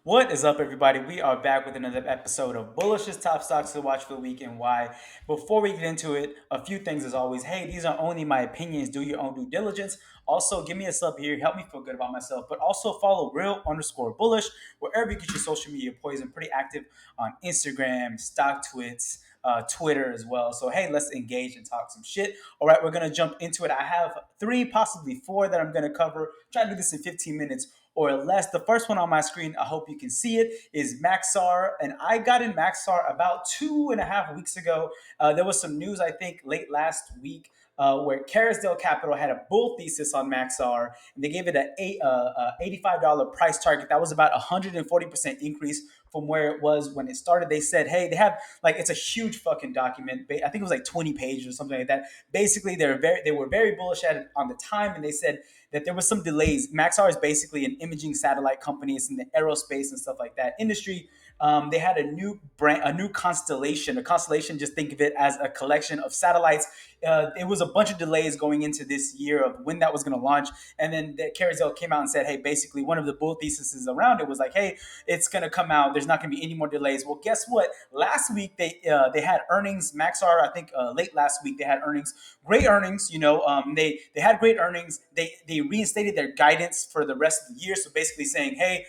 What is up, everybody? We are back with another episode of Bullish's Top Stocks to Watch for the Week and Why. Before we get into it, a few things as always. Hey, these are only my opinions. Do your own due diligence. Also, give me a sub here. Help me feel good about myself. But also follow real_bullish wherever you get your social media poison. Pretty active on Instagram, stock twits. Twitter as well. So, hey, let's engage and talk some shit. All right, we're going to jump into it. I have three, possibly four that I'm going to cover. Try to do this in 15 minutes or less. The first one on my screen, I hope you can see it, is MAXR. And I got in MAXR about 2.5 weeks ago. There was some news, I think, late last week where Carousel Capital had a bull thesis on MAXR, and they gave it an $85 price target. That was about 140% increase from where it was when it started. They said, hey, they have like it's a huge fucking document. I think it was like 20 pages or something like that. Basically, they were very bullish at it on the time, and they said that there was some delays. Maxar is basically an imaging satellite company. It's in the aerospace and stuff like that industry. They had a new brand, a new constellation. A constellation, just think of it as a collection of satellites. It was a bunch of delays going into this year of when that was going to launch. And then Carousel came out and said, hey, basically one of the bull theses around it was like, hey, it's going to come out. There's not going to be any more delays. Well, guess what? Last week they had earnings. Maxar, I think late last week they had earnings. Great earnings. They had great earnings. They reinstated their guidance for the rest of the year. So basically saying, hey,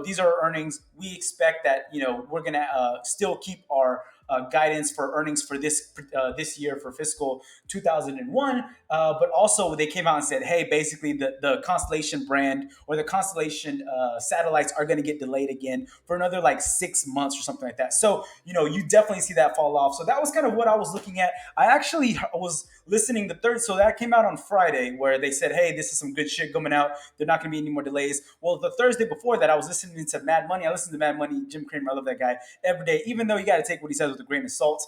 these are our earnings. We expect that, we're going to still keep our guidance for earnings for this year for fiscal 2001. But also they came out and said, hey, basically the Constellation brand or the Constellation satellites are going to get delayed again for another like 6 months or something like that. So, you definitely see that fall off. So that was kind of what I was looking at. I actually was listening the third. So that came out on Friday where they said, hey, this is some good shit coming out. There are not going to be any more delays. Well, the Thursday before that, I was listening to Mad Money. I listened to Mad Money, Jim Cramer. I love that guy every day, even though you got to take what he says with a grain of salt.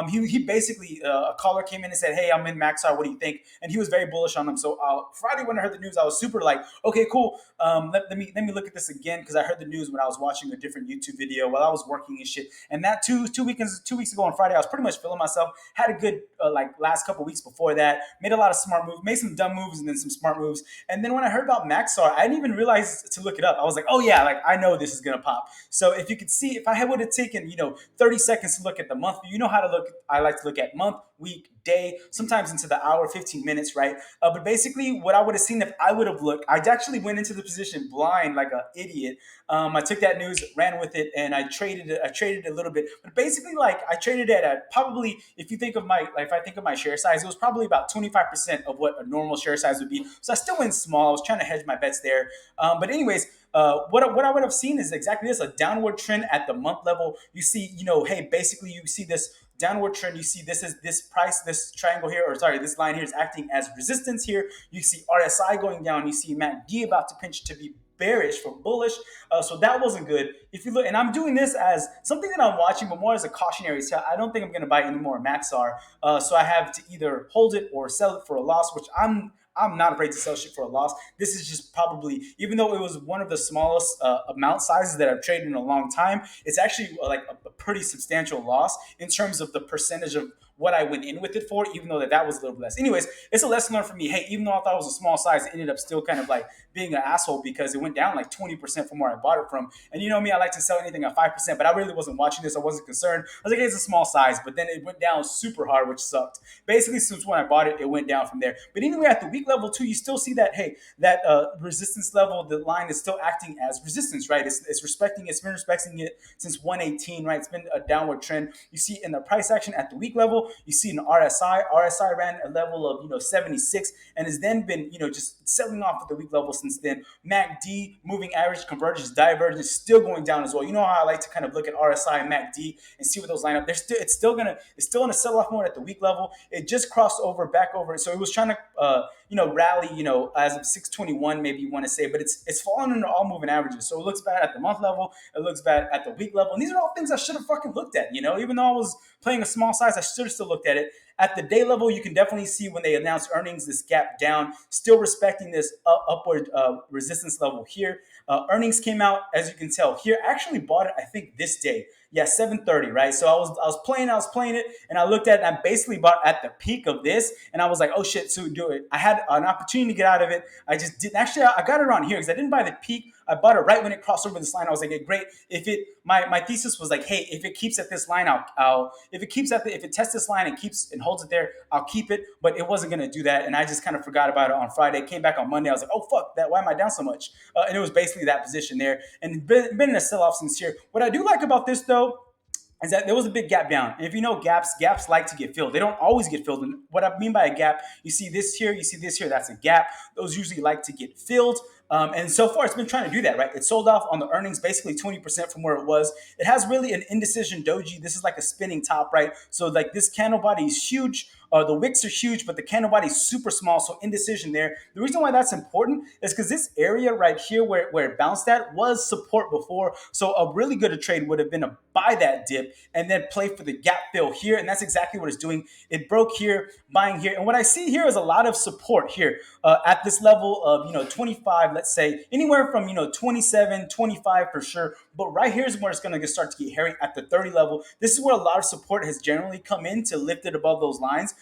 He basically, a caller came in and said, hey, I'm in Maxar. What do you think? And he was very bullish on them. So Friday when I heard the news, I was super like, okay, cool. Let me look at this again because I heard the news when I was watching a different YouTube video while I was working and shit. And that 2 weeks ago on Friday, I was pretty much feeling myself. Had a good like last couple weeks before that. Made a lot of smart moves. Made some dumb moves and then some smart moves. And then when I heard about Maxar, I didn't even realize to look it up. I was like, oh yeah, like I know this is gonna pop. So if you could see, if I would have taken 30 seconds to look at the month, you know how to look. I like to look at month, week, day, sometimes into the hour, 15 minutes, right? But basically, what I would have seen if I would have looked, I actually went into the position blind like an idiot. I took that news, ran with it, and I traded it. I traded it a little bit, but basically, like I traded it at probably, if I think of my share size, it was probably about 25% of what a normal share size would be. So I still went small. I was trying to hedge my bets there. But anyways, what I would have seen is exactly this: a downward trend at the month level. You see, hey, basically, you see this downward trend. You see this price, this triangle here, or sorry, this line here is acting as resistance here. You see RSI going down. You see MACD about to pinch to be bearish from bullish. So that wasn't good. If you look, and I'm doing this as something that I'm watching, but more as a cautionary tale. I don't think I'm going to buy any more Maxar. So I have to either hold it or sell it for a loss, which I'm not afraid to sell shit for a loss. This is just probably, even though it was one of the smallest amount sizes that I've traded in a long time, it's actually like a pretty substantial loss in terms of the percentage of what I went in with it for, even though that was a little less. Anyways, it's a lesson learned for me. Hey, even though I thought it was a small size, it ended up still kind of like being an asshole because it went down like 20% from where I bought it from. And you know me, I like to sell anything at 5%, but I really wasn't watching this. I wasn't concerned. I was like, hey, it's a small size, but then it went down super hard, which sucked. Basically, since when I bought it, it went down from there. But anyway, at the week level too, you still see that, hey, that resistance level, the line is still acting as resistance, right? It's respecting it. It's been respecting it since 118, right? It's been a downward trend. You see in the price action at the week level, you see an RSI. RSI ran a level of 76 and has then been just selling off at the week level since then. MACD, moving average, convergence, divergence, still going down as well. You know how I like to kind of look at RSI and MACD and see where those line up. It's still gonna sell off more at the week level. It just crossed over back over, so it was trying to rally as of 621 maybe you want to say, but it's fallen under all moving averages. So it looks bad at the month level, it looks bad at the week level, and these are all things I should have fucking looked at. Even though I was playing a small size, I should have still looked at it. At the day level, you can definitely see when they announced earnings, this gap down, still respecting this upward resistance level here. Earnings came out, as you can tell here. I actually bought it, I think, this day. Yeah, 7:30, right? So I was playing it, and I looked at it, and I basically bought at the peak of this, and I was like, oh shit, so do it. I had had an opportunity to get out of it. I just didn't. Actually, I got it around here because I didn't buy the peak. I bought it right when it crossed over this line. I was like, hey, great. If it, my thesis was like, hey, if it keeps at this line, I'll if it keeps at the, if it tests this line and keeps and holds it there, I'll keep it. But it wasn't gonna do that, and I just kind of forgot about it on Friday. Came back on Monday. I was like, oh fuck that. Why am I down so much? And it was basically that position there, and been in a sell off since here. What I do like about this though is that there was a big gap down. And if you know gaps like to get filled. They don't always get filled. And what I mean by a gap, you see this here, you see this here, that's a gap. Those usually like to get filled. And so far, it's been trying to do that, right? It sold off on the earnings basically 20% from where it was. It has really an indecision doji. This is like a spinning top, right? So like this candle body is huge. The wicks are huge, but the candle body is super small, so indecision there. The reason why that's important is because this area right here where it bounced at was support before. So a really good trade would have been to buy that dip and then play for the gap fill here. And that's exactly what it's doing. It broke here, buying here. And what I see here is a lot of support here at this level of, 25, let's say anywhere from, 27, 25 for sure. But right here is where it's going to start to get hairy at the 30 level. This is where a lot of support has generally come in to lift it above those lines.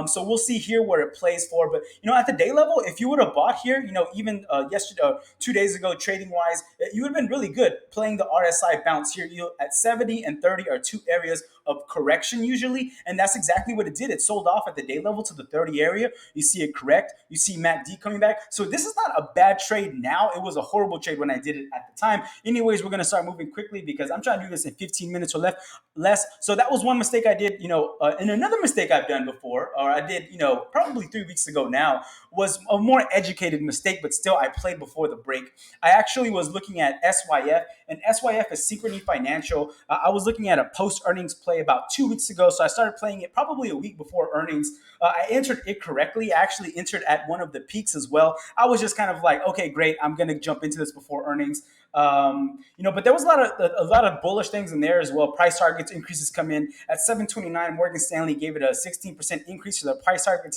So we'll see here where it plays for. But, at the day level, if you would have bought here, even yesterday, 2 days ago, trading wise, you would have been really good playing the RSI bounce here. At 70 and 30 are two areas of correction usually. And that's exactly what it did. It sold off at the day level to the 30 area. You see it correct. You see MACD coming back. So this is not a bad trade now. It was a horrible trade when I did it at the time. Anyways, we're going to start moving quickly because I'm trying to do this in 15 minutes or less. So that was one mistake I did, and another mistake I've done before, or I did, probably 3 weeks ago now, was a more educated mistake, but still I played before the break. I actually was looking at SYF, and SYF is Synchrony Financial. I was looking at a post-earnings play about 2 weeks ago, so I started playing it probably a week before earnings. I entered it correctly. I actually entered at one of the peaks as well. I was just kind of like, okay, great, I'm going to jump into this before earnings. But there was a lot of bullish things in there as well. Price targets increases come in at 729. Morgan Stanley gave it a 16% increase to the price target,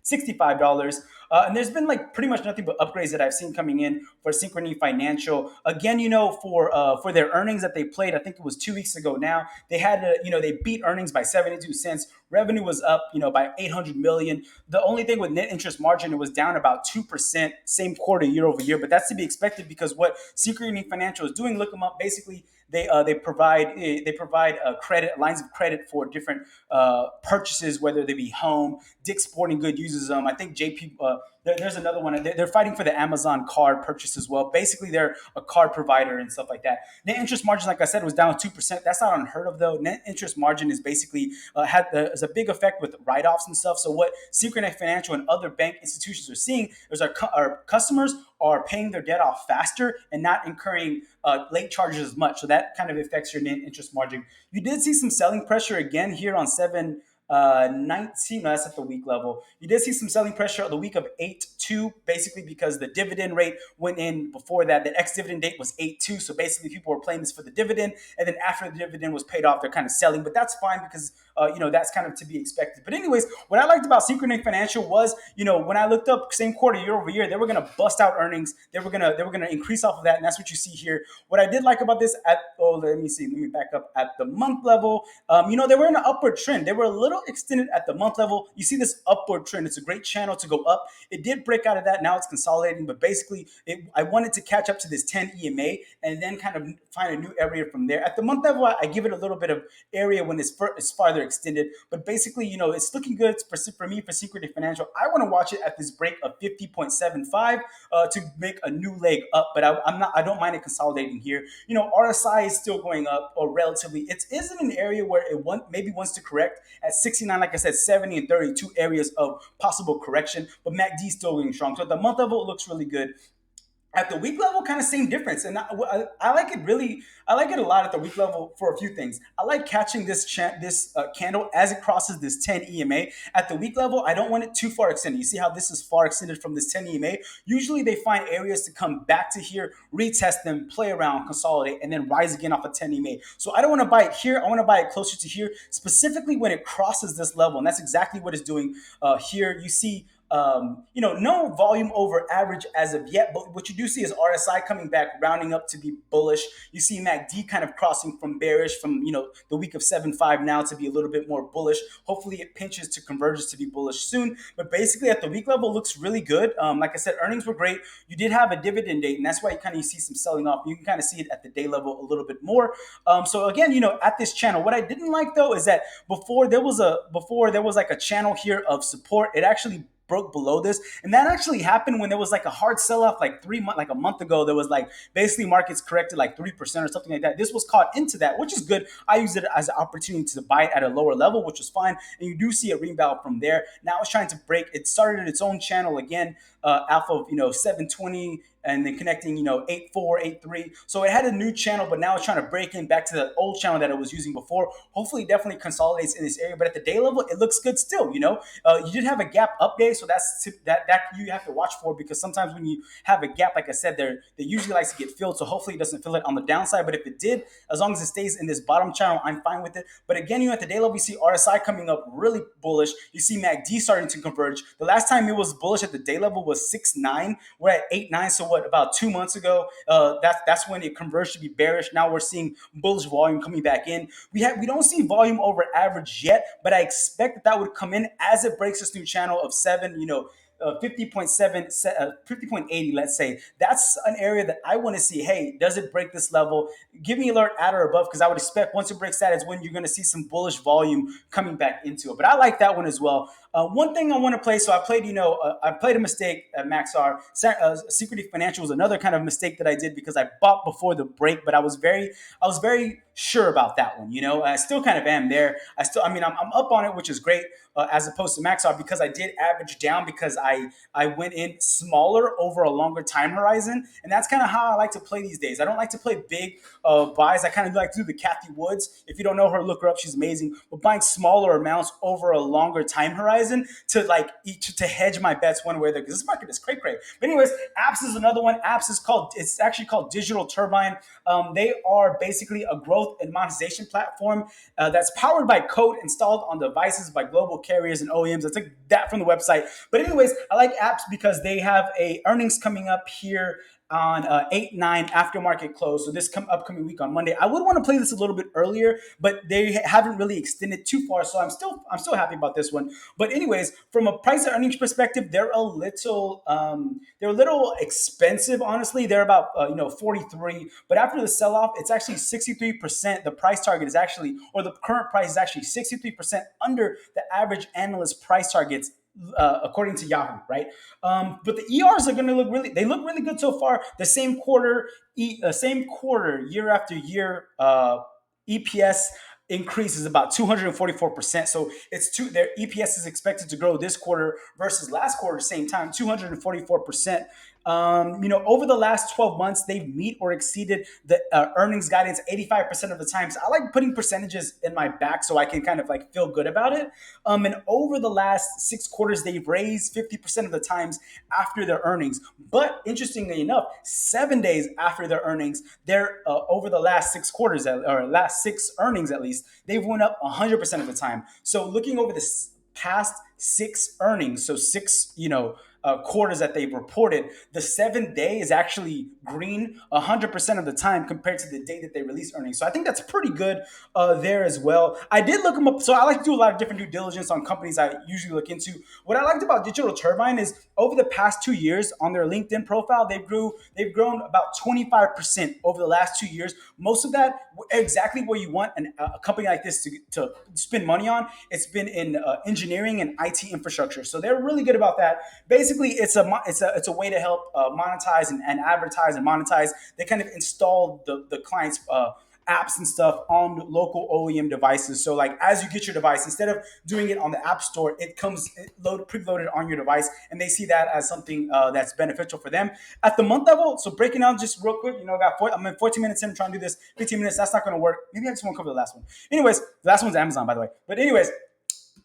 $65. And there's been like pretty much nothing but upgrades that I've seen coming in for Synchrony Financial. Again, for their earnings that they played, I think it was 2 weeks ago now, they had they beat earnings by 72 cents. Revenue was up, by 800 million. The only thing with net interest margin, it was down about 2%, same quarter year over year. But that's to be expected because what Synchrony Financial is doing, look them up, basically they provide credit lines of credit for different purchases, whether they be home. Dick's Sporting Good uses them. I think JP. There's another one. They're fighting for the Amazon card purchase as well. Basically, they're a card provider and stuff like that. Net interest margin, like I said, was down 2%. That's not unheard of though. Net interest margin is basically has a big effect with write-offs and stuff. So what Synchrony Financial and other bank institutions are seeing is our customers are paying their debt off faster and not incurring late charges as much. So that kind of affects your net interest margin. You did see some selling pressure again here on 719. No, that's at the week level. You did see some selling pressure on the week of 8-2, basically because the dividend rate went in before that. The ex-dividend date was 8-2. So basically people were playing this for the dividend. And then after the dividend was paid off, they're kind of selling. But that's fine because that's kind of to be expected. But anyways, what I liked about Synchrony Financial was, when I looked up same quarter year over year, they were going to bust out earnings. They were going to increase off of that, and that's what you see here. What I did like about this let me back up at the month level. They were in an upward trend. They were a little extended at the month level. You see this upward trend. It's a great channel to go up. It did break out of that. Now it's consolidating, but basically I wanted to catch up to this 10 EMA and then kind of find a new area from there. At the month level, I give it a little bit of area when it's farther extended, but basically, it's looking good for me for Synchrony Financial. I want to watch it at this break of 50.75 to make a new leg up, but I don't mind it consolidating here. RSI is still going up or relatively. It is in an area where it maybe wants to correct at 69, like I said, 70 and 32 areas of possible correction, but MACD is still going strong. So at the month level, it looks really good. At the week level, kind of same difference, and I like it really. I like it a lot at the week level for a few things. I like catching this candle as it crosses this 10 EMA. At the week level, I don't want it too far extended. You see how this is far extended from this 10 EMA? Usually, they find areas to come back to here, retest them, play around, consolidate, and then rise again off of 10 EMA. So I don't want to buy it here. I want to buy it closer to here, specifically when it crosses this level, and that's exactly what it's doing here. You see. no volume over average as of yet, but what you do see is RSI coming back, rounding up to be bullish. You see MACD kind of crossing from bearish from the week of 7.5 now to be a little bit more bullish. Hopefully, it pinches to converges to be bullish soon. But basically, at the week level, looks really good. Like I said, earnings were great. You did have a dividend date, and that's why you see some selling off. You can kind of see it at the day level a little bit more. So again, at this channel, what I didn't like though is that before there was like a channel here of support. It actually broke below this, and that actually happened when there was like a hard sell-off like like a month ago. There was like basically markets corrected like 3% or something like that. This was caught into that, which is good. I used it as an opportunity to buy it at a lower level, which was fine, and you do see a rebound from there. Now it's trying to break. It started its own channel again, alpha of 720, and then connecting 84, 83. So it had a new channel, but now it's trying to break in back to the old channel that it was using before. Hopefully it definitely consolidates in this area, but at the day level it looks good still. You did have a gap update, so that you have to watch for, because sometimes when you have a gap, like I said, they usually likes to get filled. So hopefully it doesn't fill it on the downside, but if it did, as long as it stays in this bottom channel, I'm fine with it. But again, at the day level, you see RSI coming up really bullish. You see MACD starting to converge. The last time it was bullish at the day level was 6.9. We're at 8.9. So what, about 2 months ago, that's when it converged to be bearish. Now we're seeing bullish volume coming back in. We don't see volume over average yet, but I expect that would come in as it breaks this new channel of 50.7, 50.80, let's say. That's an area that I want to see. Hey, does it break this level? Give me alert at or above, because I would expect once it breaks that is when you're going to see some bullish volume coming back into it. But I like that one as well. One thing I want to play, so I played a mistake at MAXR. Secretive Financial was another kind of mistake that I did because I bought before the break, but I was very sure about that one. I still kind of am there. I'm up on it, which is great, as opposed to MAXR, because I did average down because I went in smaller over a longer time horizon, and that's kind of how I like to play these days. I don't like to play big buys. I kind of like to do the Kathy Woods. If you don't know her, look her up. She's amazing. But buying smaller amounts over a longer time horizon to hedge my bets one way or the other, because this market is cray cray. But anyways, Apps is another one. It's actually called Digital Turbine. They are basically a growth and monetization platform that's powered by code installed on devices by global carriers and OEMs. I took that from the website. But anyways, I like Apps because they have a earnings coming up here on 8-9 aftermarket close. So this upcoming week on Monday. I would want to play this a little bit earlier, but they haven't really extended too far. So I'm still happy about this one. But anyways, from a price to earnings perspective, they're a little expensive, honestly. They're about 43, but after the sell off, it's actually 63%. The price target is actually, or the current price is actually 63% under the average analyst price targets, according to Yahoo, right? But the ERs are going to they look really good so far. The same quarter, year after year, EPS increase is about 244%. So their EPS is expected to grow this quarter versus last quarter, same time, 244%. Over the last 12 months, they've meet or exceeded the earnings guidance 85% of the time. So I like putting percentages in my back so I can kind of like feel good about it. And over the last 6 quarters, they've raised 50% of the times after their earnings. But interestingly enough, 7 days after their earnings, they're over the last 6 quarters, or last 6 earnings at least, they've went up 100% of the time. So looking over the past 6 earnings, so 6, quarters that they've reported, the 7th day is actually green 100% of the time compared to the day that they release earnings. So I think that's pretty good there as well. I did look them up. So I like to do a lot of different due diligence on companies I usually look into. What I liked about Digital Turbine is over the past 2 years on their LinkedIn profile, they've grown about 25% over the last 2 years. Most of that exactly where you want a company like this to spend money on. It's been in engineering and IT infrastructure. So they're really good about that. Basically, it's a way to help monetize and advertise and monetize. They kind of install the client's apps and stuff on local OEM devices. So like as you get your device, instead of doing it on the App Store, it comes preloaded on your device, and they see that as something that's beneficial for them. At the month level, so breaking down just real quick, I'm in 14 minutes in, I'm trying to do this 15 minutes. That's not going to work. Maybe I just won't cover the last one. Anyways, the last one's Amazon, by the way. But anyways,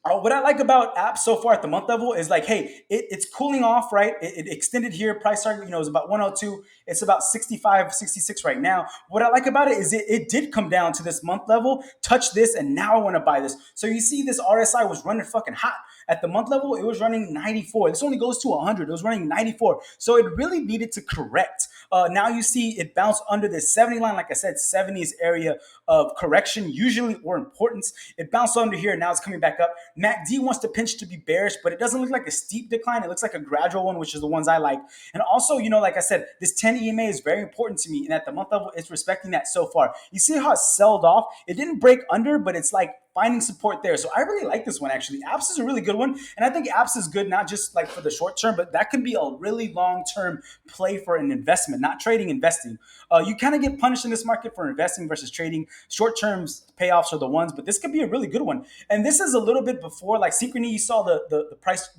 what I like about apps so far at the month level is like, hey, it's cooling off, right? It extended here. Price target, is about 102. It's about 65, 66 right now. What I like about it is it did come down to this month level, touch this, and now I want to buy this. So you see this RSI was running fucking hot. At the month level, it was running 94. This only goes to 100. It was running 94. So it really needed to correct. Now you see it bounce under this 70 line. Like I said, 70s area of correction, usually or importance. It bounced under here. Now it's coming back up. MACD wants to pinch to be bearish, but it doesn't look like a steep decline. It looks like a gradual one, which is the ones I like. And also, like I said, this 10 EMA is very important to me. And at the month level, it's respecting that so far. You see how it sold off? It didn't break under, but it's like finding support there. So I really like this one actually. Apps is a really good one. And I think apps is good not just like for the short term, but that can be a really long term play for an investment, not trading, investing. You kind of get punished in this market for investing versus trading. Short term payoffs are the ones, but this could be a really good one. And this is a little bit before, like Synchrony, you saw the price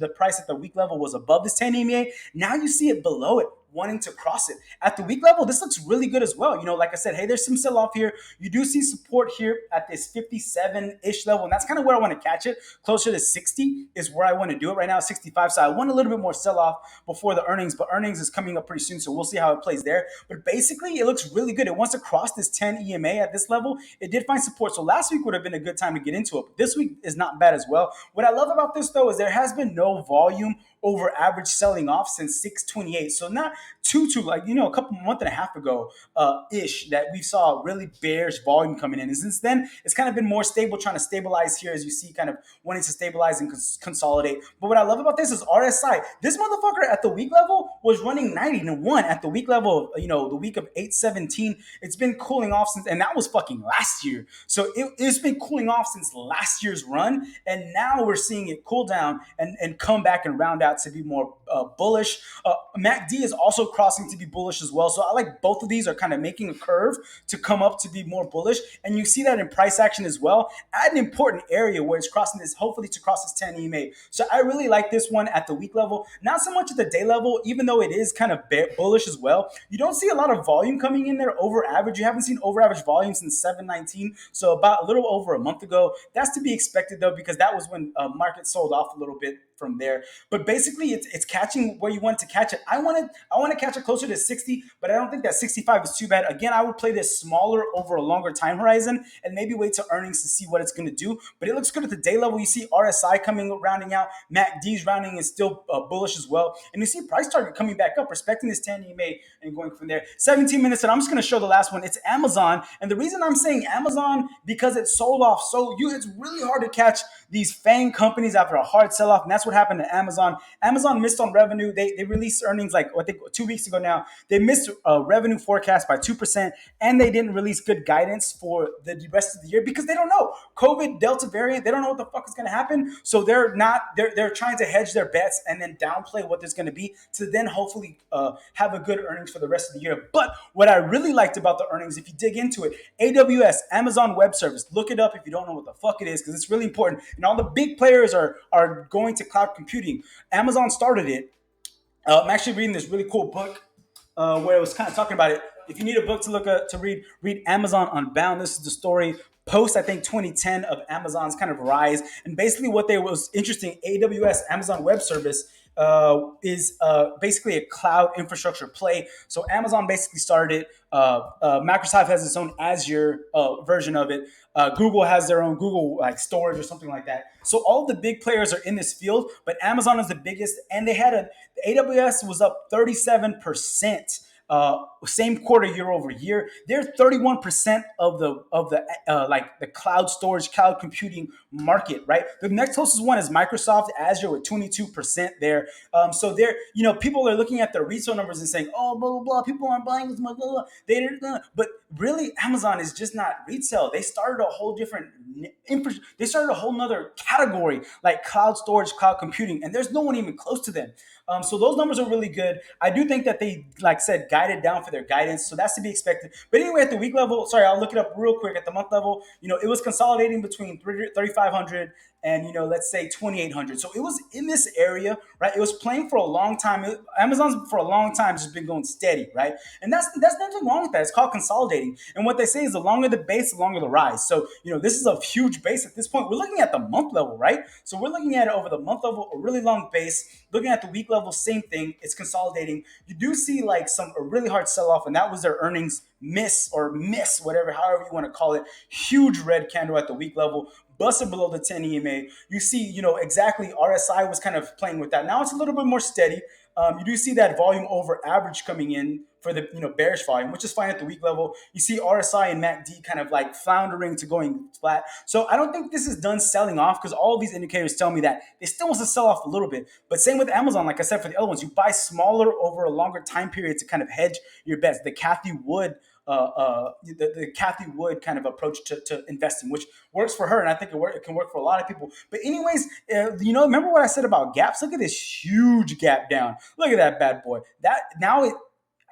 at the week level was above this 10 EMA. Now you see it below it, wanting to cross it. At the week level, this looks really good as well. Like I said, hey, there's some sell off here. You do see support here at this 57-ish level, and that's kind of where I want to catch it. Closer to 60 is where I want to do it right now, 65. So I want a little bit more sell off before the earnings, but earnings is coming up pretty soon, so we'll see how it plays there. But basically, it looks really good. It wants to cross this 10 EMA at this level. It did find support, so last week would have been a good time to get into it, but this week is not bad as well. What I love about this, though, is there has been no volume over average selling off since 628. So not too like a couple month and a half ago ish that we saw really bearish volume coming in. And since then, it's kind of been more stable, trying to stabilize here as you see, kind of wanting to stabilize and consolidate. But what I love about this is RSI. This motherfucker at the week level was running 91 at the week level of, the week of 817. It's been cooling off since, and that was fucking last year. So it's been cooling off since last year's run. And now we're seeing it cool down and come back and round out to be more bullish. MACD is also crossing to be bullish as well. So I like both of these are kind of making a curve to come up to be more bullish. And you see that in price action as well at an important area where it's crossing this, hopefully to cross this 10 EMA. So I really like this one at the week level, not so much at the day level, even though it is kind of bullish as well. You don't see a lot of volume coming in there over average. You haven't seen over average volume since 719. So about a little over a month ago. That's to be expected though, because that was when market sold off a little bit from there. But basically, it's catching where you want to catch it. I want to catch it closer to 60, but I don't think that 65 is too bad. Again, I would play this smaller over a longer time horizon and maybe wait to earnings to see what it's going to do. But it looks good at the day level. You see RSI rounding out. MACD's rounding is still bullish as well. And you see price target coming back up, respecting this 10 EMA and going from there. 17 minutes, and I'm just going to show the last one. It's Amazon. And the reason I'm saying Amazon, because it sold off. It's really hard to catch these FANG companies after a hard sell-off, and that's what happened to Amazon. Amazon missed on revenue. They released earnings like I think 2 weeks ago now. They missed revenue forecast by 2%, and they didn't release good guidance for the rest of the year because they don't know. COVID, Delta variant, they don't know what the fuck is going to happen. So they're trying to hedge their bets and then downplay what there's going to be to then hopefully have a good earnings for the rest of the year. But what I really liked about the earnings, if you dig into it, AWS, Amazon Web Service, look it up if you don't know what the fuck it is because it's really important. And all the big players are going to cloud computing. Amazon started it. I'm actually reading this really cool book where it was kind of talking about it. If you need a book to look at to read Amazon Unbound. This is the story post, I think, 2010 of Amazon's kind of rise. And basically what they was interesting, AWS, Amazon Web Service, is basically a cloud infrastructure play. So Amazon basically started it. Microsoft has its own Azure version of it. Google has their own Google like storage or something like that. So all the big players are in this field, but Amazon is the biggest, and they had the AWS was up 37%. Same quarter year over year. They're 31% of the like the cloud storage, cloud computing market, right? The next closest one is Microsoft Azure with 22% there. So they're, people are looking at their retail numbers and saying, oh, blah, blah, blah, people aren't buying as much, blah, blah. They didn't, but really Amazon is just not retail. They started a whole different they started a whole nother category like cloud storage, cloud computing, and there's no one even close to them. So those numbers are really good. I do think that they, like I said, guided down for their guidance. So that's to be expected. But anyway, at the week level, sorry, I'll look it up real quick. At the month level, it was consolidating between 3,500 and, let's say 2,800. So it was in this area, right? It was playing for a long time. Amazon's for a long time just been going steady, right? And that's nothing wrong with that. It's called consolidating. And what they say is the longer the base, the longer the rise. So, this is a huge base at this point. We're looking at the month level, right? So we're looking at it over the month level, a really long base. Looking at the week level, same thing. It's consolidating. You do see like a really hard sell-off, and that was their earnings miss, whatever, however you want to call it. Huge red candle at the week level. busted below the 10 EMA. You see, exactly RSI was kind of playing with that. Now it's a little bit more steady. You do see that volume over average coming in for the bearish volume, which is fine at the week level. You see RSI and MACD kind of like floundering to going flat. So I don't think this is done selling off because all of these indicators tell me that it still wants to sell off a little bit. But same with Amazon, like I said, for the other ones, you buy smaller over a longer time period to kind of hedge your bets. The Kathy Wood the Kathy Wood kind of approach to investing, which works for her, and I think it can work for a lot of people. But anyways, remember what I said about gaps? Look at this huge gap down. Look at that bad boy. That now it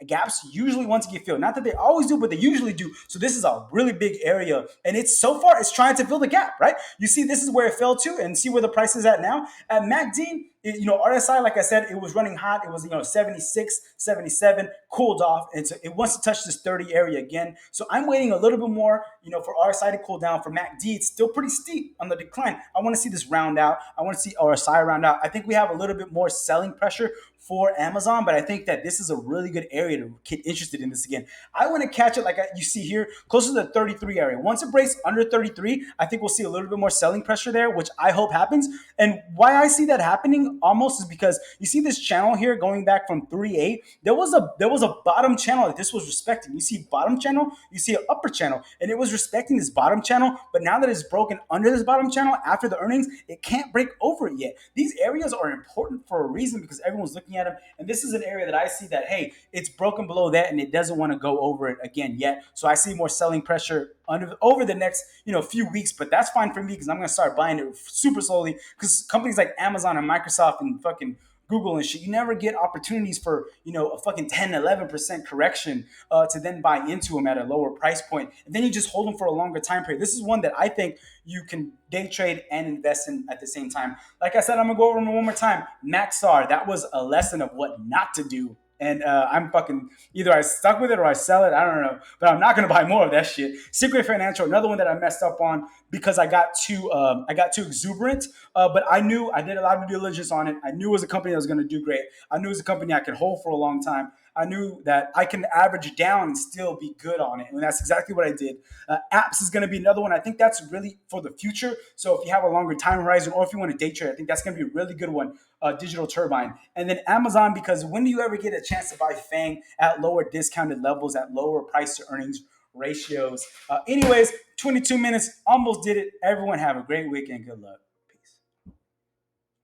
gaps usually once get filled. Not that they always do, but they usually do. So this is a really big area, and it's so far it's trying to fill the gap, right? You see, this is where it fell to, and see where the price is at now. At MACD, RSI, like I said, it was running hot. It was 76, 77, cooled off, and so it wants to touch this 30 area again. So I'm waiting a little bit more, for RSI to cool down. For MACD, it's still pretty steep on the decline. I want to see this round out. I want to see RSI round out. I think we have a little bit more selling pressure for Amazon, but I think that this is a really good area to get interested in this again. I want to catch it like you see here, closer to the 33 area. Once it breaks under 33, I think we'll see a little bit more selling pressure there, which I hope happens. And why I see that happening almost is because you see this channel here going back from 3.8. There was a bottom channel that this was respecting. You see bottom channel, you see an upper channel, and it was respecting this bottom channel. But now that it's broken under this bottom channel after the earnings, it can't break over it yet. These areas are important for a reason because everyone's looking at them. And this is an area that I see that, hey, it's broken below that and it doesn't want to go over it again yet. So I see more selling pressure over the next few weeks, but that's fine for me because I'm going to start buying it super slowly because companies like Amazon and Microsoft and fucking Google and shit, you never get opportunities for a fucking 10, 11% correction to then buy into them at a lower price point, and then you just hold them for a longer time period. This is one that I think you can day trade and invest in at the same time. Like I said, I'm gonna go over them one more time. MAXR, that was a lesson of what not to do. And I'm fucking either I stuck with it or I sell it. I don't know, but I'm not gonna buy more of that shit. Secret Financial, another one that I messed up on because I got too exuberant. But I knew I did a lot of due diligence on it. I knew it was a company that was gonna do great. I knew it was a company I could hold for a long time. I knew that I can average down and still be good on it. And that's exactly what I did. Apps is going to be another one. I think that's really for the future. So if you have a longer time horizon or if you want to day trade, I think that's going to be a really good one. Digital Turbine. And then Amazon, because when do you ever get a chance to buy FANG at lower discounted levels, at lower price to earnings ratios? Anyways, 22 minutes, almost did it. Everyone have a great weekend. Good luck.